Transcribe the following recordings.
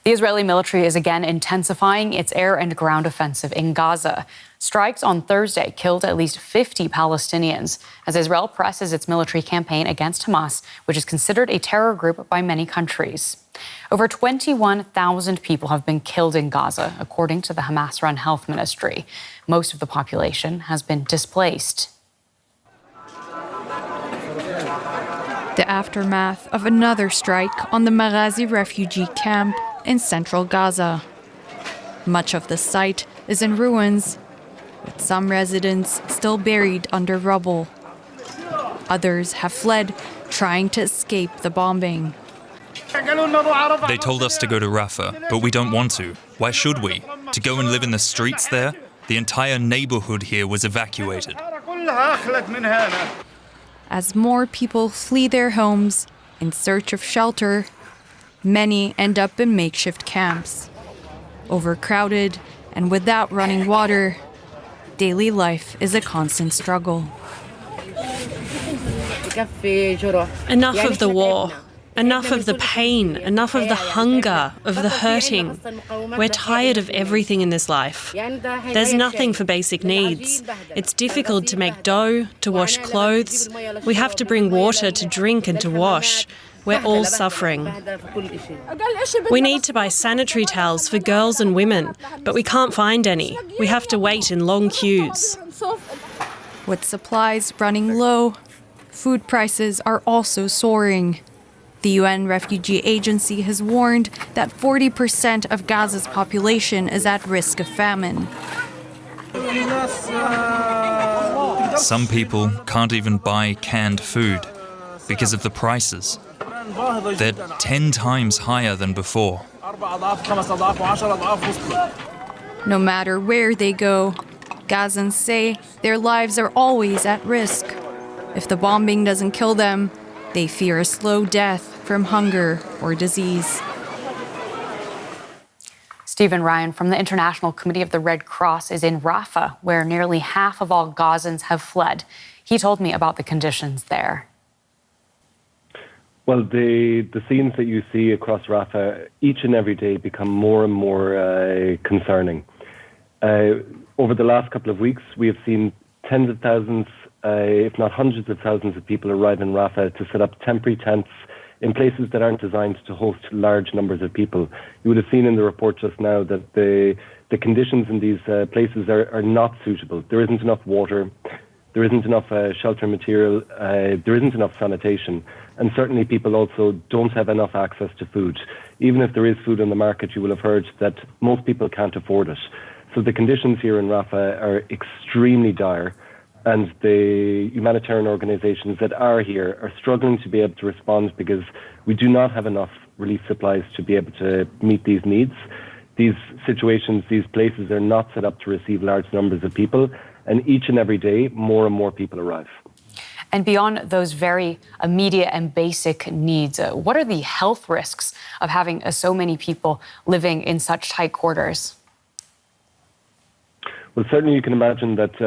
The Israeli military is again intensifying its air and ground offensive in Gaza. Strikes on Thursday killed at least 50 Palestinians as Israel presses its military campaign against Hamas, which is considered a terror group by many countries. Over 21,000 people have been killed in Gaza, according to the Hamas-run health ministry. Most of the population has been displaced. The aftermath of another strike on the Maghazi refugee camp in central Gaza. Much of the site is in ruins, with some residents still buried under rubble. Others have fled, trying to escape the bombing. They told us to go to Rafah, but we don't want to. Why should we? To go and live in the streets there? The entire neighborhood here was evacuated. As more people flee their homes in search of shelter, many end up in makeshift camps. Overcrowded and without running water, daily life is a constant struggle. Enough of the war. Enough of the pain, enough of the hunger, of the hurting. We're tired of everything in this life. There's nothing for basic needs. It's difficult to make dough, to wash clothes. We have to bring water to drink and to wash. We're all suffering. We need to buy sanitary towels for girls and women, but we can't find any. We have to wait in long queues. With supplies running low, food prices are also soaring. The UN Refugee Agency has warned that 40% of Gaza's population is at risk of famine. Some people can't even buy canned food because of the prices. They're 10 times higher than before. No matter where they go, Gazans say their lives are always at risk. If the bombing doesn't kill them, they fear a slow death from hunger or disease. Stephen Ryan from the International Committee of the Red Cross is in Rafah, where nearly half of all Gazans have fled. He told me about the conditions there. Well, the scenes that you see across Rafah each and every day become more and more concerning. Over the last couple of weeks, we have seen tens of thousands, if not hundreds of thousands of people arrive in Rafah to set up temporary tents in places that aren't designed to host large numbers of people. You would have seen in the report just now that the conditions in these places are not suitable. There isn't enough water, there isn't enough shelter material, there isn't enough sanitation, and certainly people also don't have enough access to food. Even if there is food on the market, you will have heard that most people can't afford it. So the conditions here in Rafah are extremely dire. And the humanitarian organisations that are here are struggling to be able to respond because we do not have enough relief supplies to be able to meet these needs. These situations, these places are not set up to receive large numbers of people, and each and every day, more and more people arrive. And beyond those very immediate and basic needs, what are the health risks of having so many people living in such tight quarters? Well, certainly you can imagine that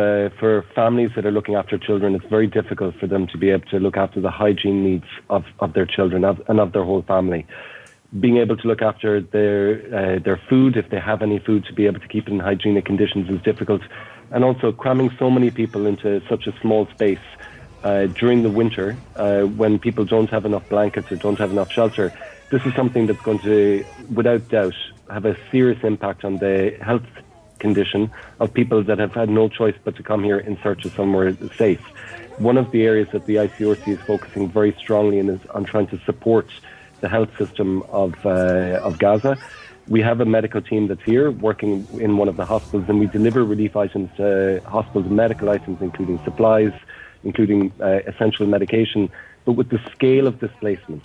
for families that are looking after children, it's very difficult for them to be able to look after the hygiene needs of their children and of their whole family. Being able to look after their food, if they have any food, to be able to keep it in hygienic conditions is difficult. And also cramming so many people into such a small space during the winter, when people don't have enough blankets or don't have enough shelter, this is something that's going to, without doubt, have a serious impact on the health condition of people that have had no choice but to come here in search of somewhere safe. One of the areas that the ICRC is focusing very strongly in is on trying to support the health system of Gaza. We have a medical team that's here working in one of the hospitals, and we deliver relief items to hospitals, medical items, including supplies, including essential medication. But with the scale of displacement,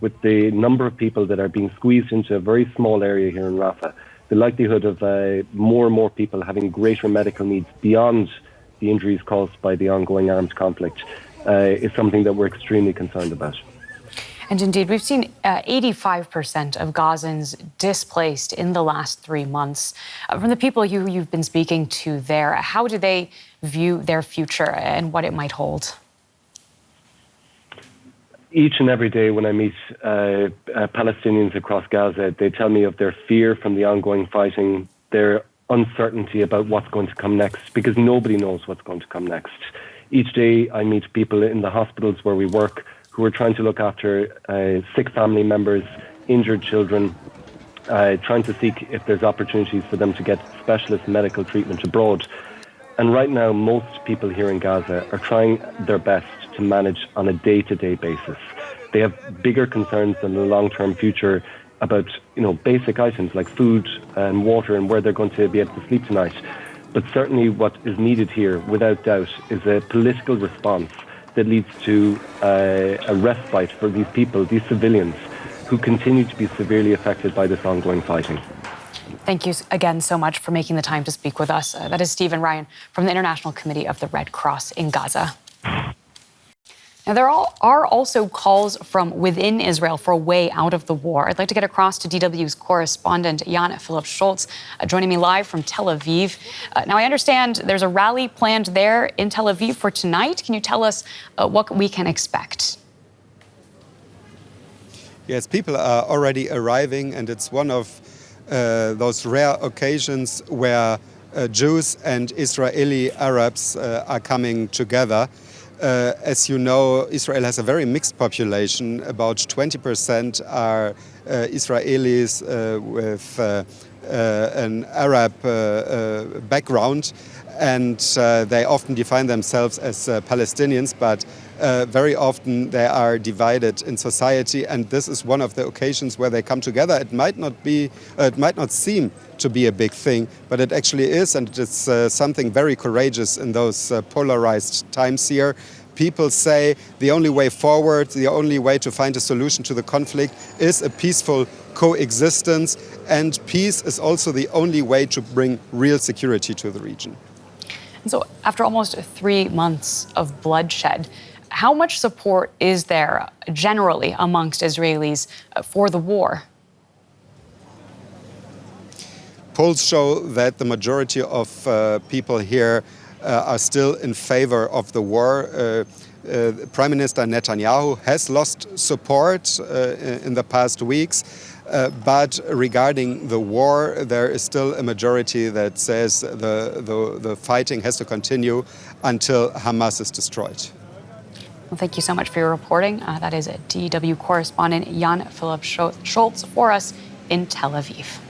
with the number of people that are being squeezed into a very small area here in Rafah, the likelihood of more and more people having greater medical needs beyond the injuries caused by the ongoing armed conflict is something that we're extremely concerned about. And indeed, we've seen 85% of Gazans displaced in the last 3 months. From the people you've been speaking to there, how do they view their future and what it might hold? each and every day when I meet Palestinians across Gaza, they tell me of their fear from the ongoing fighting, their uncertainty about what's going to come next, because nobody knows what's going to come next. Each day I meet people in the hospitals where we work who are trying to look after sick family members, injured children, trying to seek if there's opportunities for them to get specialist medical treatment abroad. And right now, most people here in Gaza are trying their best to manage on a day-to-day basis. They have bigger concerns than the long-term future about, basic items like food and water and where they're going to be able to sleep tonight. But certainly what is needed here, without doubt, is a political response that leads to a respite for these people, these civilians, who continue to be severely affected by this ongoing fighting. Thank you again so much for making the time to speak with us. That is Stephen Ryan from the International Committee of the Red Cross in Gaza. Now, there are also calls from within Israel for a way out of the war. I'd like to get across to DW's correspondent, Jan-Philipp Scholz, joining me live from Tel Aviv. Now, I understand there's a rally planned there in Tel Aviv for tonight. Can you tell us what we can expect? Yes, people are already arriving, and it's one of those rare occasions where Jews and Israeli Arabs are coming together. As you know, Israel has a very mixed population. About 20% are Israelis with an Arab background, and they often define themselves as Palestinians, but very often they are divided in society, and this is one of the occasions where they come together. It might not seem to be a big thing, but it actually is, and it's something very courageous in those polarized times here. People say the only way forward, the only way to find a solution to the conflict is a peaceful coexistence, and peace is also the only way to bring real security to the region. And so after almost 3 months of bloodshed, how much support is there generally amongst Israelis for the war? Polls show that the majority of people here are still in favor of the war. Prime Minister Netanyahu has lost support in the past weeks, but regarding the war, there is still a majority that says the fighting has to continue until Hamas is destroyed. Well, thank you so much for your reporting. That is DW correspondent Jan-Philipp Scholz for us in Tel Aviv.